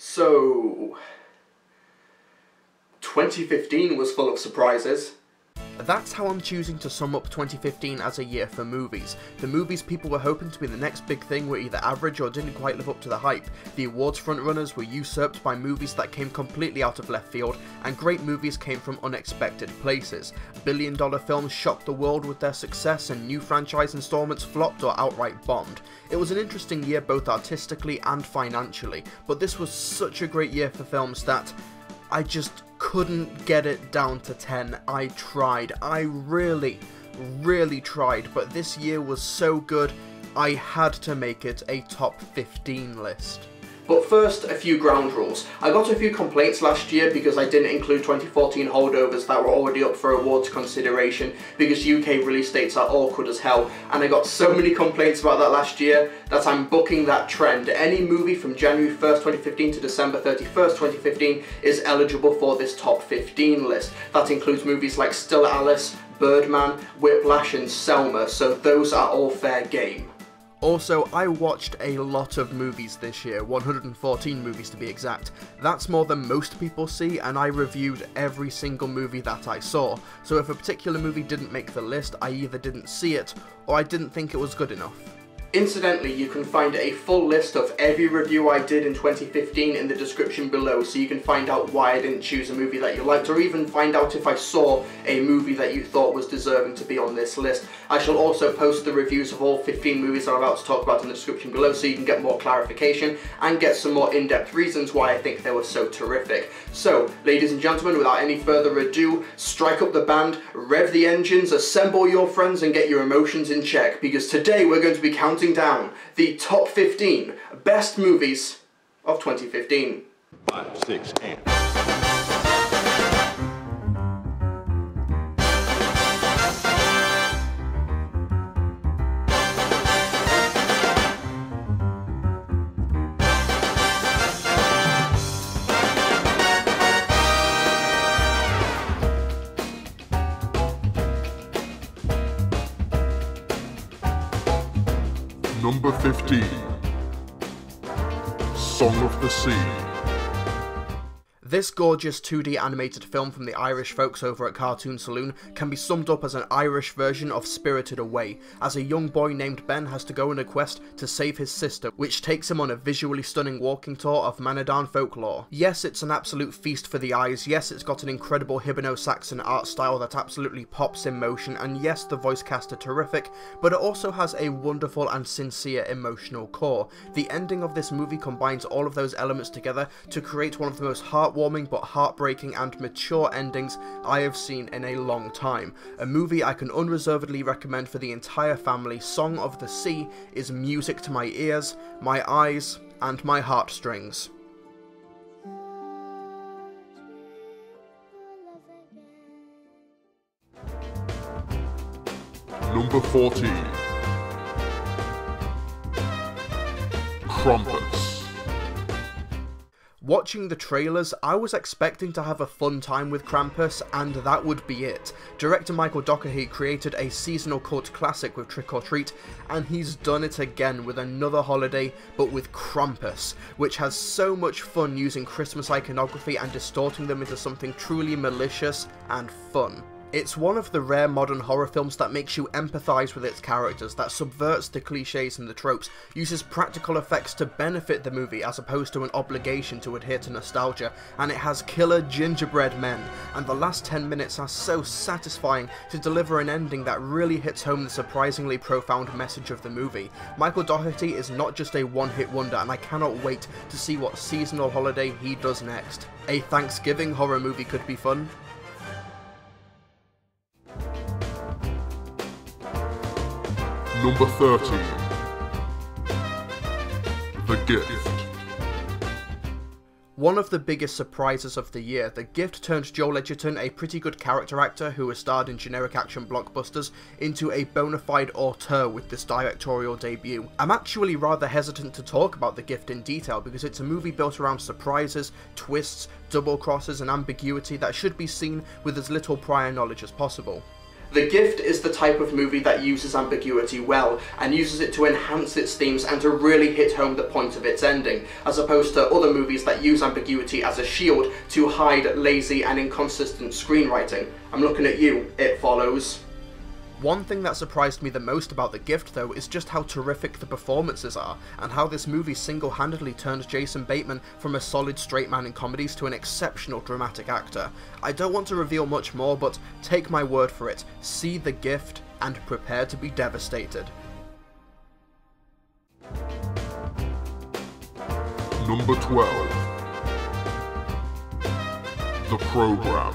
So, 2015 was full of surprises. That's how I'm choosing to sum up 2015 as a year for movies. The movies people were hoping to be the next big thing were either average or didn't quite live up to the hype. The awards frontrunners were usurped by movies that came completely out of left field, and great movies came from unexpected places. Billion-dollar films shocked the world with their success, and new franchise installments flopped or outright bombed. It was an interesting year both artistically and financially, but this was such a great year for films that I just couldn't get it down to 10. I tried. I really tried, but this year was so good, I had to make it a top 15 list. But first, a few ground rules. I got a few complaints last year because I didn't include 2014 holdovers that were already up for awards consideration because UK release dates are awkward as hell, and I got so many complaints about that last year that I'm bucking that trend. Any movie from January 1st, 2015 to December 31st, 2015 is eligible for this top 15 list. That includes movies like Still Alice, Birdman, Whiplash and Selma, so those are all fair game. Also, I watched a lot of movies this year, 114 movies to be exact. That's more than most people see, and I reviewed every single movie that I saw. So if a particular movie didn't make the list, I either didn't see it, or I didn't think it was good enough. Incidentally, you can find a full list of every review I did in 2015 in the description below, so you can find out why I didn't choose a movie that you liked, or even find out if I saw a movie that you thought was deserving to be on this list. I shall also post the reviews of all 15 movies I'm about to talk about in the description below, so you can get more clarification and get some more in-depth reasons why I think they were so terrific. So, ladies and gentlemen, without any further ado, strike up the band, rev the engines, assemble your friends and get your emotions in check, because today we're going to be counting down the top 15 best movies of 2015. 5, 6, 8. Number 15, Song of the Sea. This gorgeous 2D animated film from the Irish folks over at Cartoon Saloon can be summed up as an Irish version of Spirited Away, as a young boy named Ben has to go on a quest to save his sister, which takes him on a visually stunning walking tour of Manadan folklore. Yes, it's an absolute feast for the eyes, yes, it's got an incredible Hiberno-Saxon art style that absolutely pops in motion, and yes, the voice cast are terrific, but it also has a wonderful and sincere emotional core. The ending of this movie combines all of those elements together to create one of the most heartwarming but heartbreaking and mature endings I have seen in a long time. A movie I can unreservedly recommend for the entire family. Song of the Sea is music to my ears, my eyes, and my heartstrings. Number 14, Krampus. Watching the trailers, I was expecting to have a fun time with Krampus, and that would be it. Director Michael Dougherty created a seasonal cult classic with Trick or Treat, and he's done it again with another holiday, but with Krampus, which has so much fun using Christmas iconography and distorting them into something truly malicious and fun. It's one of the rare modern horror films that makes you empathise with its characters, that subverts the cliches and the tropes, uses practical effects to benefit the movie as opposed to an obligation to adhere to nostalgia, and it has killer gingerbread men, and the last 10 minutes are so satisfying to deliver an ending that really hits home the surprisingly profound message of the movie. Michael Dougherty is not just a one-hit wonder, and I cannot wait to see what seasonal holiday he does next. A Thanksgiving horror movie could be fun. Number 13, The Gift. One of the biggest surprises of the year, The Gift turned Joel Edgerton, a pretty good character actor who has starred in generic action blockbusters, into a bona fide auteur with this directorial debut. I'm actually rather hesitant to talk about The Gift in detail because it's a movie built around surprises, twists, double crosses and ambiguity that should be seen with as little prior knowledge as possible. The Gift is the type of movie that uses ambiguity well, and uses it to enhance its themes and to really hit home the point of its ending, as opposed to other movies that use ambiguity as a shield to hide lazy and inconsistent screenwriting. I'm looking at you, It Follows. One thing that surprised me the most about The Gift though is just how terrific the performances are, and how this movie single-handedly turned Jason Bateman from a solid straight man in comedies to an exceptional dramatic actor. I don't want to reveal much more, but take my word for it, see The Gift and prepare to be devastated. Number 12. The Program.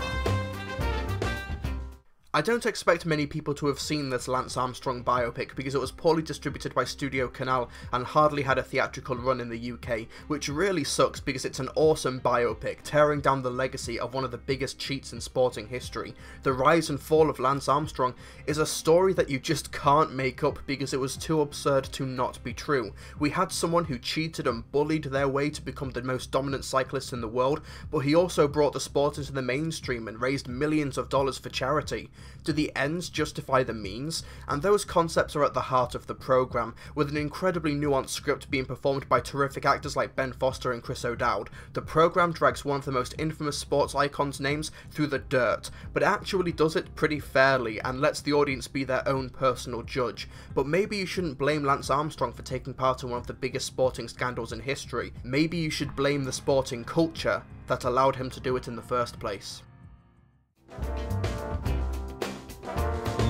I don't expect many people to have seen this Lance Armstrong biopic because it was poorly distributed by Studio Canal and hardly had a theatrical run in the UK, which really sucks because it's an awesome biopic, tearing down the legacy of one of the biggest cheats in sporting history. The rise and fall of Lance Armstrong is a story that you just can't make up because it was too absurd to not be true. We had someone who cheated and bullied their way to become the most dominant cyclist in the world, but he also brought the sport into the mainstream and raised millions of dollars for charity. Do the ends justify the means? And those concepts are at the heart of the programme, with an incredibly nuanced script being performed by terrific actors like Ben Foster and Chris O'Dowd. The programme drags one of the most infamous sports icons' names through the dirt, but it actually does it pretty fairly and lets the audience be their own personal judge. But maybe you shouldn't blame Lance Armstrong for taking part in one of the biggest sporting scandals in history. Maybe you should blame the sporting culture that allowed him to do it in the first place.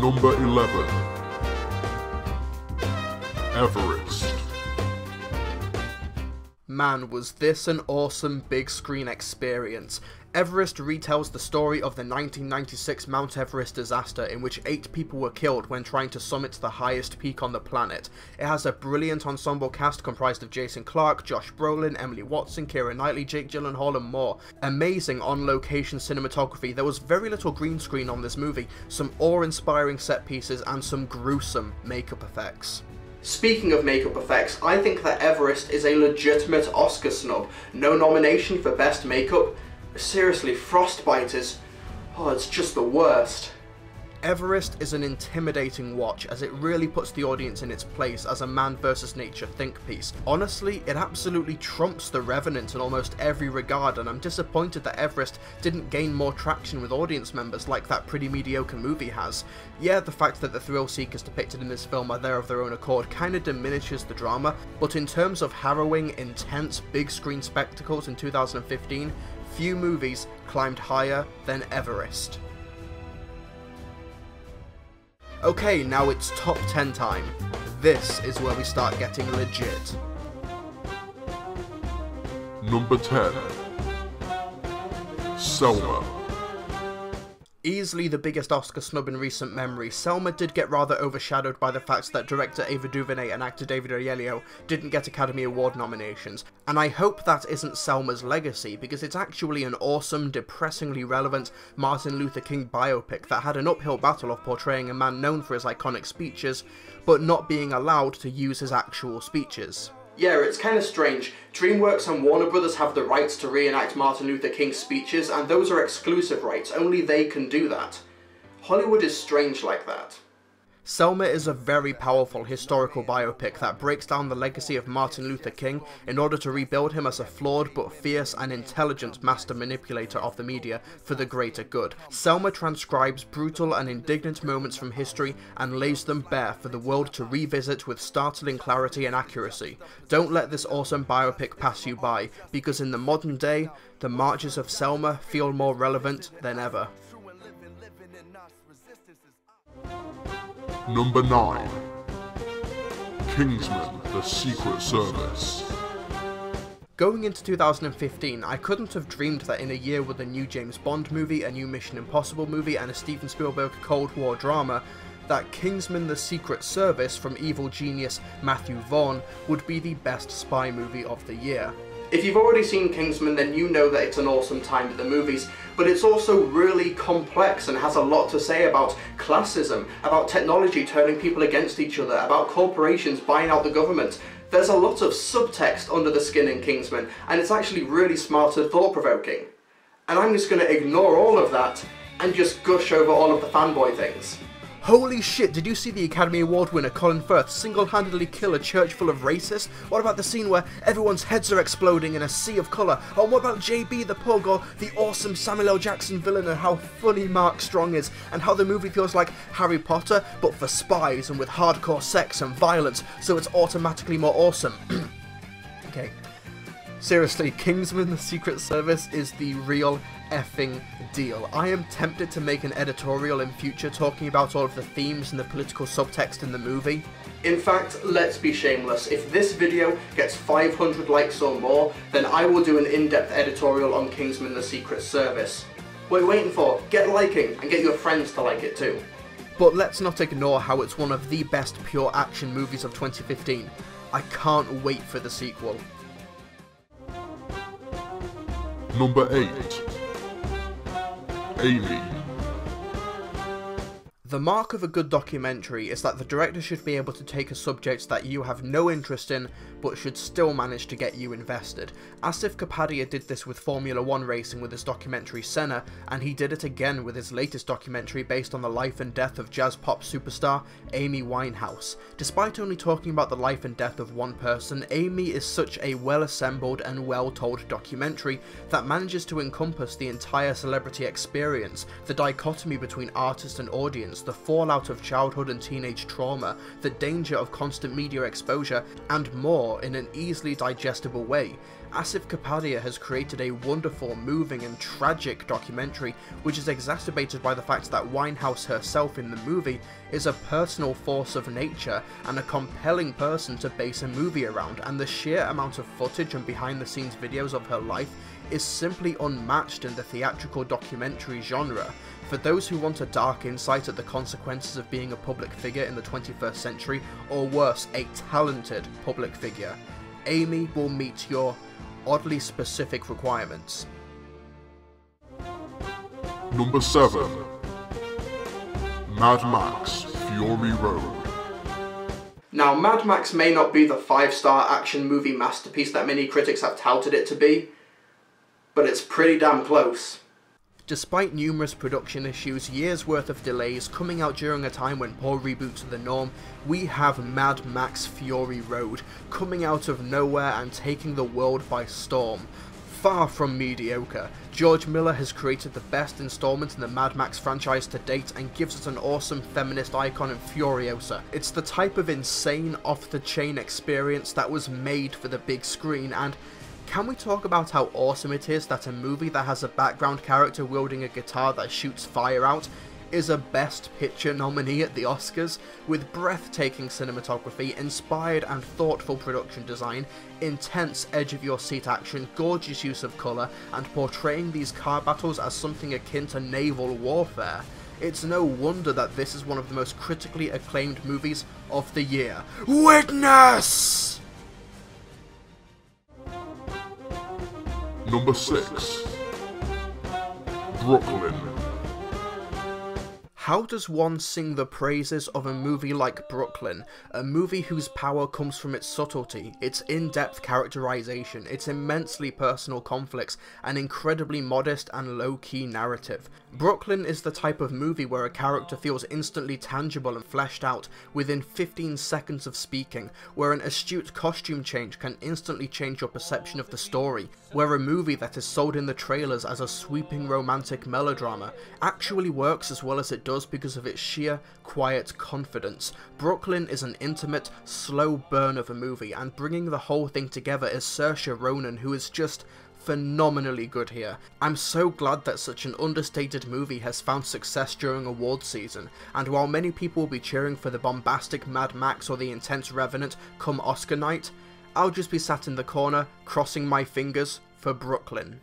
Number 11. Everest. Man, was this an awesome big screen experience. Everest retells the story of the 1996 Mount Everest disaster in which 8 people were killed when trying to summit the highest peak on the planet. It has a brilliant ensemble cast comprised of Jason Clarke, Josh Brolin, Emily Watson, Keira Knightley, Jake Gyllenhaal and more. Amazing on-location cinematography. There was very little green screen on this movie, some awe-inspiring set pieces and some gruesome makeup effects. Speaking of makeup effects, I think that Everest is a legitimate Oscar snub. No nomination for Best Makeup? Seriously, Frostbite is... oh, it's just the worst. Everest is an intimidating watch, as it really puts the audience in its place as a man versus nature think piece. Honestly, it absolutely trumps The Revenant in almost every regard, and I'm disappointed that Everest didn't gain more traction with audience members like that pretty mediocre movie has. Yeah, the fact that the thrill seekers depicted in this film are there of their own accord kinda diminishes the drama, but in terms of harrowing, intense, big screen spectacles in 2015, few movies climbed higher than Everest. Okay, now it's top 10 time. This is where we start getting legit. Number 10. Selma. Easily the biggest Oscar snub in recent memory, Selma did get rather overshadowed by the fact that director Ava DuVernay and actor David Oyelowo didn't get Academy Award nominations, and I hope that isn't Selma's legacy, because it's actually an awesome, depressingly relevant Martin Luther King biopic that had an uphill battle of portraying a man known for his iconic speeches, but not being allowed to use his actual speeches. Yeah, it's kind of strange. DreamWorks and Warner Brothers have the rights to reenact Martin Luther King's speeches, and those are exclusive rights. Only they can do that. Hollywood is strange like that. Selma is a very powerful historical biopic that breaks down the legacy of Martin Luther King in order to rebuild him as a flawed but fierce and intelligent master manipulator of the media for the greater good. Selma transcribes brutal and indignant moments from history and lays them bare for the world to revisit with startling clarity and accuracy. Don't let this awesome biopic pass you by, because in the modern day, the marches of Selma feel more relevant than ever. Number 9. Kingsman, The Secret Service. Going into 2015, I couldn't have dreamed that in a year with a new James Bond movie, a new Mission Impossible movie, and a Steven Spielberg Cold War drama, that Kingsman, The Secret Service from evil genius Matthew Vaughn would be the best spy movie of the year. If you've already seen Kingsman, then you know that it's an awesome time at the movies, but it's also really complex and has a lot to say about classism, about technology turning people against each other, about corporations buying out the government. There's a lot of subtext under the skin in Kingsman, and it's actually really smart and thought-provoking. And I'm just going to ignore all of that and just gush over all of the fanboy things. Holy shit, did you see the Academy Award winner Colin Firth single-handedly kill a church full of racists? What about the scene where everyone's heads are exploding in a sea of colour? Or what about JB the Pug, or the awesome Samuel L. Jackson villain, and how funny Mark Strong is, and how the movie feels like Harry Potter, but for spies and with hardcore sex and violence, so it's automatically more awesome. Okay. Seriously, Kingsman the Secret Service is the real effing deal. I am tempted to make an editorial in future talking about all of the themes and the political subtext in the movie. In fact, let's be shameless, if this video gets 500 likes or more, then I will do an in-depth editorial on Kingsman the Secret Service. What are you waiting for? Get liking, and get your friends to like it too. But let's not ignore how it's one of the best pure action movies of 2015. I can't wait for the sequel. Number 8. Amy. The mark of a good documentary is that the director should be able to take a subject that you have no interest in, but should still manage to get you invested. Asif Kapadia did this with Formula 1 racing with his documentary Senna, and he did it again with his latest documentary based on the life and death of jazz pop superstar Amy Winehouse. Despite only talking about the life and death of one person, Amy is such a well-assembled and well-told documentary that manages to encompass the entire celebrity experience, the dichotomy between artist and audience, the fallout of childhood and teenage trauma, the danger of constant media exposure, and more in an easily digestible way. Asif Kapadia has created a wonderful, moving and tragic documentary, which is exacerbated by the fact that Winehouse herself in the movie is a personal force of nature and a compelling person to base a movie around, and the sheer amount of footage and behind the scenes videos of her life is simply unmatched in the theatrical documentary genre. For those who want a dark insight at the consequences of being a public figure in the 21st century, or worse, a talented public figure, Amy will meet your oddly specific requirements. Number 7. Mad Max Fury Road. Now, Mad Max may not be the 5-star action movie masterpiece that many critics have touted it to be, but it's pretty damn close. Despite numerous production issues, years worth of delays, coming out during a time when poor reboots are the norm, we have Mad Max Fury Road, coming out of nowhere and taking the world by storm. Far from mediocre, George Miller has created the best installment in the Mad Max franchise to date and gives us an awesome feminist icon in Furiosa. It's the type of insane, off-the-chain experience that was made for the big screen, and can we talk about how awesome it is that a movie that has a background character wielding a guitar that shoots fire out is a Best Picture nominee at the Oscars, with breathtaking cinematography, inspired and thoughtful production design, intense edge-of-your-seat action, gorgeous use of colour, and portraying these car battles as something akin to naval warfare. It's no wonder that this is one of the most critically acclaimed movies of the year. Witness! Number 6. Brooklyn. How does one sing the praises of a movie like Brooklyn, a movie whose power comes from its subtlety, its in-depth characterization, its immensely personal conflicts, and incredibly modest and low-key narrative? Brooklyn is the type of movie where a character feels instantly tangible and fleshed out within 15 seconds of speaking, where an astute costume change can instantly change your perception of the story, where a movie that is sold in the trailers as a sweeping romantic melodrama actually works as well as it does because of its sheer, quiet confidence. Brooklyn is an intimate, slow burn of a movie, and bringing the whole thing together is Saoirse Ronan, who is just phenomenally good here. I'm so glad that such an understated movie has found success during awards season, and while many people will be cheering for the bombastic Mad Max or the intense Revenant come Oscar night, I'll just be sat in the corner, crossing my fingers for Brooklyn.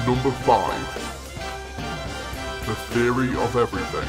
Number 5. The Theory of Everything.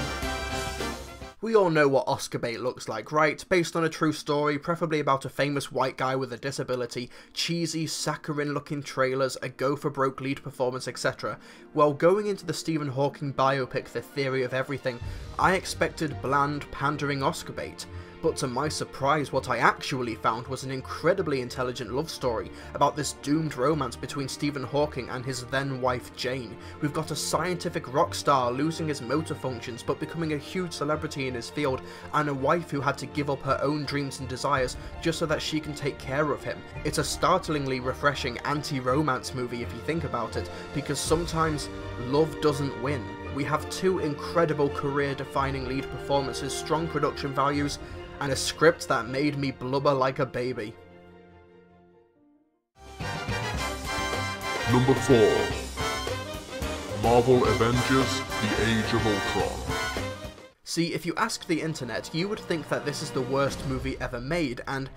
We all know what Oscar bait looks like, right? Based on a true story, preferably about a famous white guy with a disability, cheesy, saccharine-looking trailers, a go-for-broke lead performance, etc. Well, going into the Stephen Hawking biopic The Theory of Everything, I expected bland, pandering Oscar bait. but to my surprise what I actually found was an incredibly intelligent love story about this doomed romance between Stephen Hawking and his then wife Jane. We've got a scientific rock star losing his motor functions but becoming a huge celebrity in his field, and a wife who had to give up her own dreams and desires just so that she can take care of him. It's a startlingly refreshing anti-romance movie if you think about it, because sometimes love doesn't win. We have two incredible career-defining lead performances, strong production values, and a script that made me blubber like a baby. Number 4. Marvel Avengers Age of Ultron. See, if you asked the internet, you would think that this is the worst movie ever made, and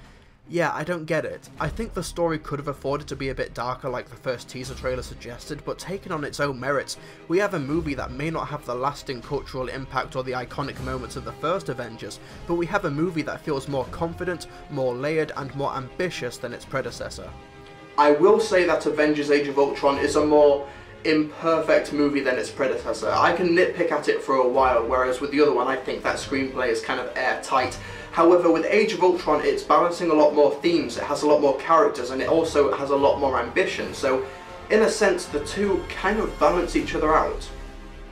yeah, I don't get it. I think the story could have afforded to be a bit darker like the first teaser trailer suggested, but taken on its own merits, we have a movie that may not have the lasting cultural impact or the iconic moments of the first Avengers, but we have a movie that feels more confident, more layered, and more ambitious than its predecessor. I will say that Avengers Age of Ultron is a more imperfect movie than its predecessor. I can nitpick at it for a while, whereas with the other one I think that screenplay is kind of airtight. However, with Age of Ultron, it's balancing a lot more themes, it has a lot more characters, and it also has a lot more ambition, so in a sense the two kind of balance each other out.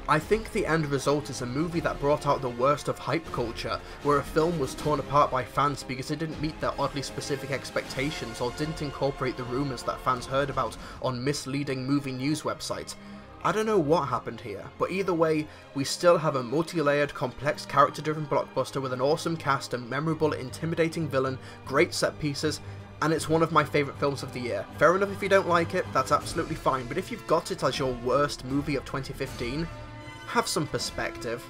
I think the end result is a movie that brought out the worst of hype culture, where a film was torn apart by fans because it didn't meet their oddly specific expectations or didn't incorporate the rumours that fans heard about on misleading movie news websites. I don't know what happened here, but either way, we still have a multi-layered, complex, character-driven blockbuster with an awesome cast, a memorable, intimidating villain, great set pieces, and it's one of my favourite films of the year. Fair enough if you don't like it, that's absolutely fine, but if you've got it as your worst movie of 2015, have some perspective.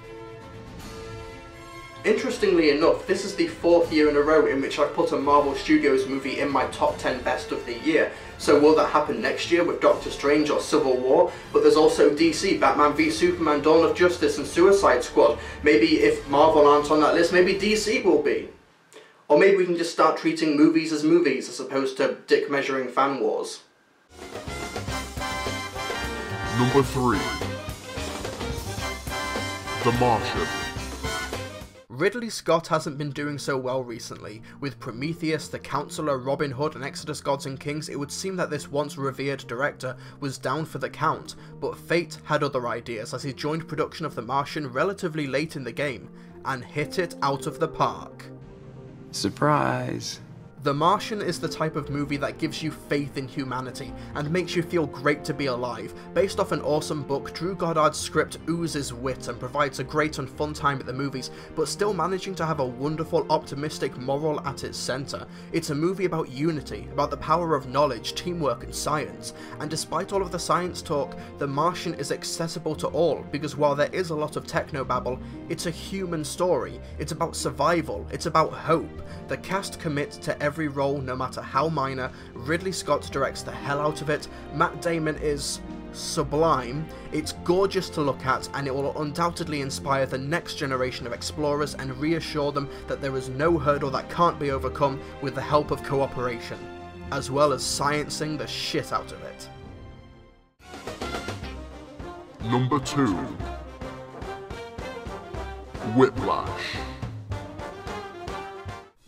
Interestingly enough, this is the 4th year in a row in which I've put a Marvel Studios movie in my top 10 best of the year. So will that happen next year with Doctor Strange or Civil War? But there's also DC, Batman v Superman, Dawn of Justice and Suicide Squad. Maybe if Marvel aren't on that list, maybe DC will be. Or maybe we can just start treating movies as opposed to dick measuring fan wars. Number 3. The Martian. Ridley Scott hasn't been doing so well recently. With Prometheus, The Counselor, Robin Hood and Exodus Gods and Kings, it would seem that this once revered director was down for the count, but fate had other ideas as he joined production of The Martian relatively late in the game, and hit it out of the park. Surprise! The Martian is the type of movie that gives you faith in humanity and makes you feel great to be alive. Based off an awesome book, Drew Goddard's script oozes wit and provides a great and fun time at the movies, but still managing to have a wonderful, optimistic moral at its centre. It's a movie about unity, about the power of knowledge, teamwork and science, and despite all of the science talk, The Martian is accessible to all, because while there is a lot of technobabble, it's a human story. It's about survival, it's about hope. The cast commits to every role, no matter how minor. Ridley Scott directs the hell out of it. Matt Damon is sublime. It's gorgeous to look at, and it will undoubtedly inspire the next generation of explorers and reassure them that there is no hurdle that can't be overcome with the help of cooperation, as well as sciencing the shit out of it. Number 2. Whiplash.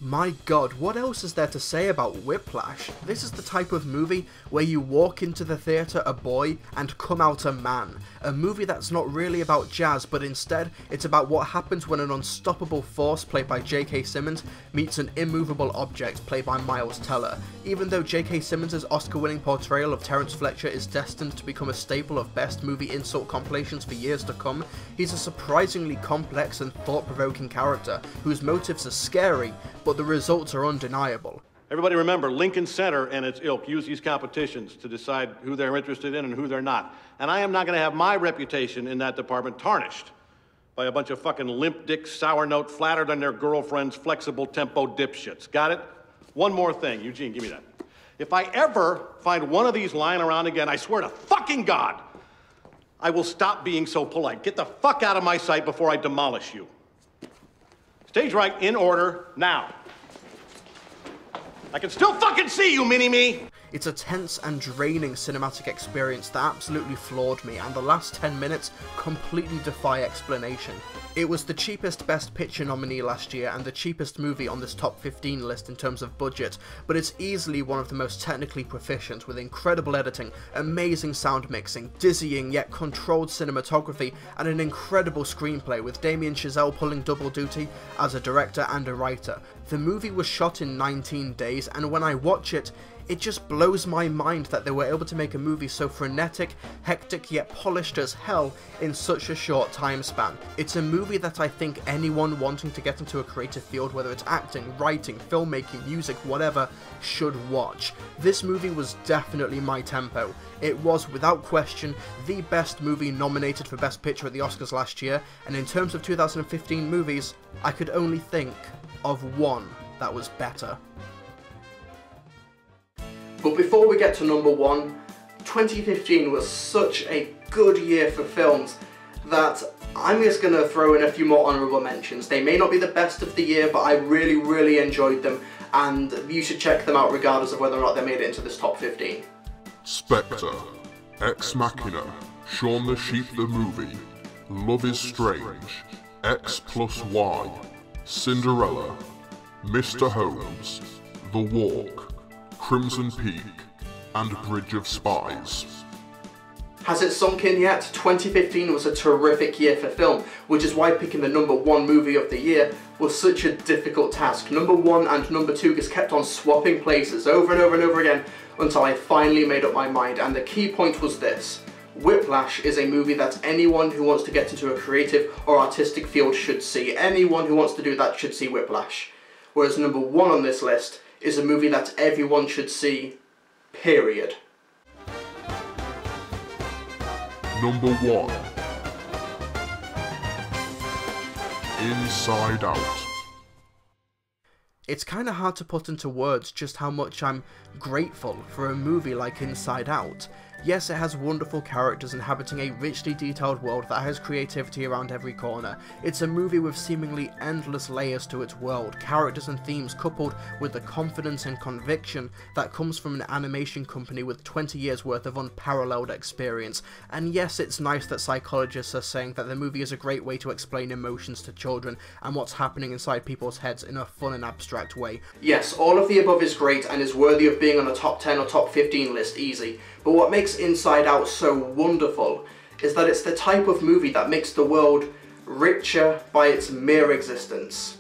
My god, what else is there to say about Whiplash? This is the type of movie where you walk into the theatre a boy and come out a man. A movie that's not really about jazz, but instead it's about what happens when an unstoppable force played by J.K. Simmons meets an immovable object played by Miles Teller. Even though J.K. Simmons' Oscar-winning portrayal of Terrence Fletcher is destined to become a staple of best movie insult compilations for years to come, he's a surprisingly complex and thought-provoking character whose motives are scary, but the results are undeniable. Everybody remember, Lincoln Center and its ilk use these competitions to decide who they're interested in and who they're not. And I am not going to have my reputation in that department tarnished by a bunch of fucking limp dick, sour note, flattered on their girlfriend's flexible tempo dipshits. Got it? One more thing. Eugene, give me that. If I ever find one of these lying around again, I swear to fucking God, I will stop being so polite. Get the fuck out of my sight before I demolish you. Stage right, in order, now. I can still fucking see you, Mini-Me! It's a tense and draining cinematic experience that absolutely floored me, and the last 10 minutes completely defy explanation. It was the cheapest Best Picture nominee last year and the cheapest movie on this top 15 list in terms of budget, but it's easily one of the most technically proficient, with incredible editing, amazing sound mixing, dizzying yet controlled cinematography, and an incredible screenplay with Damien Chazelle pulling double duty as a director and a writer. The movie was shot in 19 days, and when I watch it, it just blows my mind that they were able to make a movie so frenetic, hectic, yet polished as hell in such a short time span. It's a movie that I think anyone wanting to get into a creative field, whether it's acting, writing, filmmaking, music, whatever, should watch. This movie was definitely my tempo. It was, without question, the best movie nominated for Best Picture at the Oscars last year, and in terms of 2015 movies, I could only think of one that was better. But before we get to number one, 2015 was such a good year for films that I'm just going to throw in a few more honourable mentions. They may not be the best of the year, but I really enjoyed them, and you should check them out regardless of whether or not they made it into this top 15. Spectre, Ex Machina, Shaun the Sheep the Movie, Love is Strange, X plus Y, Cinderella, Mr. Holmes, The Walk, Crimson Peak, and Bridge of Spies. Has it sunk in yet? 2015 was a terrific year for film, which is why picking the number one movie of the year was such a difficult task. Number one and number two just kept on swapping places over and over and over again until I finally made up my mind, and the key point was this. Whiplash is a movie that anyone who wants to get into a creative or artistic field should see. Anyone who wants to do that should see Whiplash. Whereas number one on this list is a movie that everyone should see, period. Number 1. Inside Out. It's kinda hard to put into words just how much I'm grateful for a movie like Inside Out. Yes, it has wonderful characters inhabiting a richly detailed world that has creativity around every corner. It's a movie with seemingly endless layers to its world, characters and themes coupled with the confidence and conviction that comes from an animation company with 20 years worth of unparalleled experience. And yes, it's nice that psychologists are saying that the movie is a great way to explain emotions to children and what's happening inside people's heads in a fun and abstract way. Yes, all of the above is great and is worthy of being on a top 10 or top 15 list easy. But what makes Inside Out so wonderful is that it's the type of movie that makes the world richer by its mere existence.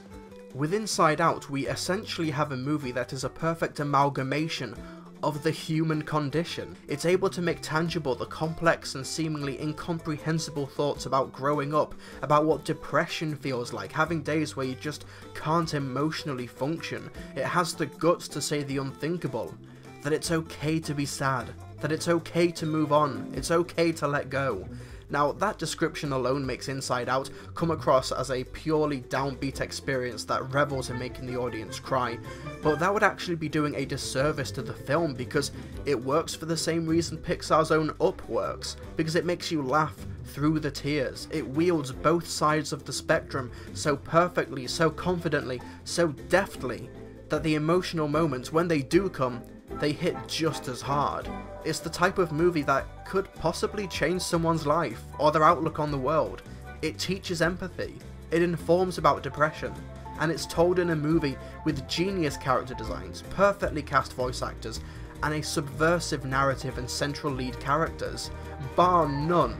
With Inside Out, we essentially have a movie that is a perfect amalgamation of the human condition. It's able to make tangible the complex and seemingly incomprehensible thoughts about growing up, about what depression feels like, having days where you just can't emotionally function. It has the guts to say the unthinkable, that it's okay to be sad, that it's okay to move on, it's okay to let go. Now, that description alone makes Inside Out come across as a purely downbeat experience that revels in making the audience cry, but that would actually be doing a disservice to the film because it works for the same reason Pixar's own Up works, because it makes you laugh through the tears. It wields both sides of the spectrum so perfectly, so confidently, so deftly, that the emotional moments, when they do come, they hit just as hard. It's the type of movie that could possibly change someone's life or their outlook on the world. It teaches empathy, it informs about depression, and it's told in a movie with genius character designs, perfectly cast voice actors, and a subversive narrative and central lead characters. Bar none,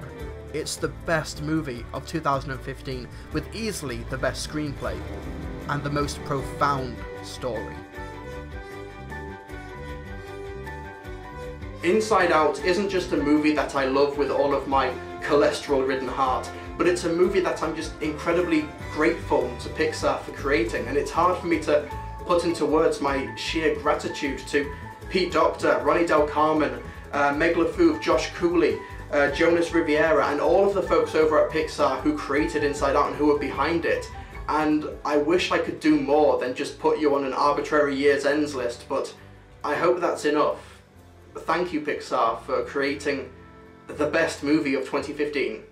it's the best movie of 2015, with easily the best screenplay and the most profound story. Inside Out isn't just a movie that I love with all of my cholesterol-ridden heart, but it's a movie that I'm just incredibly grateful to Pixar for creating, and it's hard for me to put into words my sheer gratitude to Pete Docter, Ronnie Del Carmen, Meg LaFouve, Josh Cooley, Jonas Riviera, and all of the folks over at Pixar who created Inside Out and who are behind it. And I wish I could do more than just put you on an arbitrary year's ends list, but I hope that's enough. Thank you, Pixar, for creating the best movie of 2015.